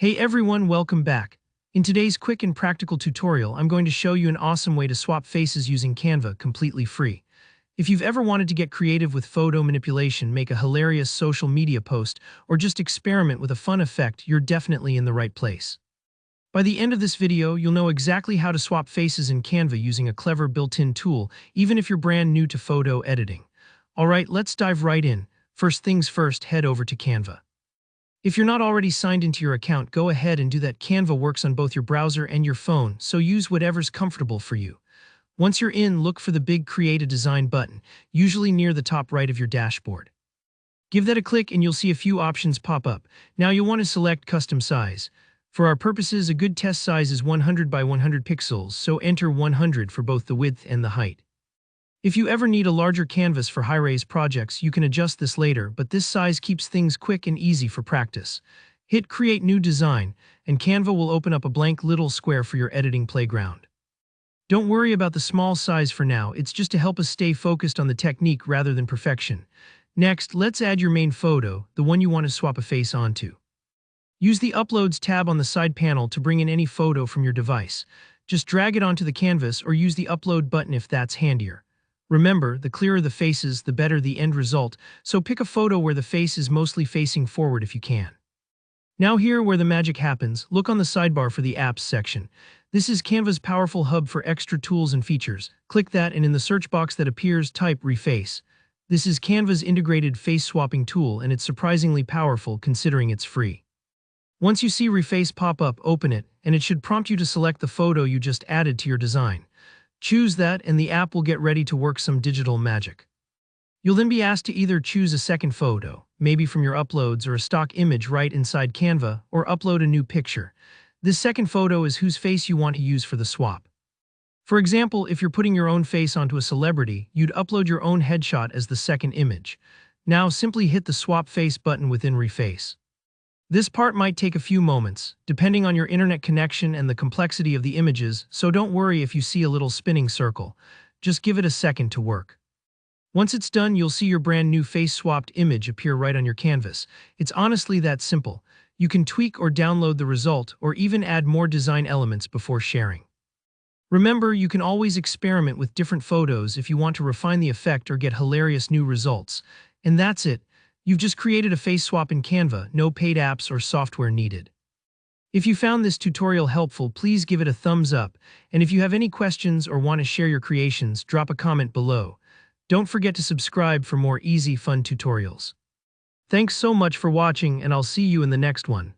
Hey everyone, welcome back. In today's quick and practical tutorial, I'm going to show you an awesome way to swap faces using Canva completely free. If you've ever wanted to get creative with photo manipulation, make a hilarious social media post, or just experiment with a fun effect, you're definitely in the right place. By the end of this video, you'll know exactly how to swap faces in Canva using a clever built-in tool, even if you're brand new to photo editing. Alright, let's dive right in. First things first, head over to Canva. If you're not already signed into your account, go ahead and do that. Canva works on both your browser and your phone, so use whatever's comfortable for you. Once you're in, look for the big Create a Design button, usually near the top right of your dashboard. Give that a click and you'll see a few options pop up. Now you'll want to select Custom Size. For our purposes, a good test size is 100 by 100 pixels, so enter 100 for both the width and the height. If you ever need a larger canvas for high-res projects, you can adjust this later, but this size keeps things quick and easy for practice. Hit Create New Design, and Canva will open up a blank little square for your editing playground. Don't worry about the small size for now, it's just to help us stay focused on the technique rather than perfection. Next, let's add your main photo, the one you want to swap a face onto. Use the Uploads tab on the side panel to bring in any photo from your device. Just drag it onto the canvas or use the Upload button if that's handier. Remember, the clearer the faces, the better the end result, so pick a photo where the face is mostly facing forward if you can. Now here where the magic happens, look on the sidebar for the Apps section. This is Canva's powerful hub for extra tools and features. Click that and in the search box that appears, type Reface. This is Canva's integrated face swapping tool and it's surprisingly powerful considering it's free. Once you see Reface pop up, open it, and it should prompt you to select the photo you just added to your design. Choose that and the app will get ready to work some digital magic. You'll then be asked to either choose a second photo, maybe from your uploads or a stock image right inside Canva, or upload a new picture. This second photo is whose face you want to use for the swap. For example, if you're putting your own face onto a celebrity, you'd upload your own headshot as the second image. Now simply hit the Swap Face button within Reface. This part might take a few moments, depending on your internet connection and the complexity of the images, so don't worry if you see a little spinning circle. Just give it a second to work. Once it's done, you'll see your brand new face-swapped image appear right on your canvas. It's honestly that simple. You can tweak or download the result, or even add more design elements before sharing. Remember, you can always experiment with different photos if you want to refine the effect or get hilarious new results. And that's it. You've just created a face swap in Canva, no paid apps or software needed. If you found this tutorial helpful, please give it a thumbs up, and if you have any questions or want to share your creations, drop a comment below. Don't forget to subscribe for more easy, fun tutorials. Thanks so much for watching, and I'll see you in the next one.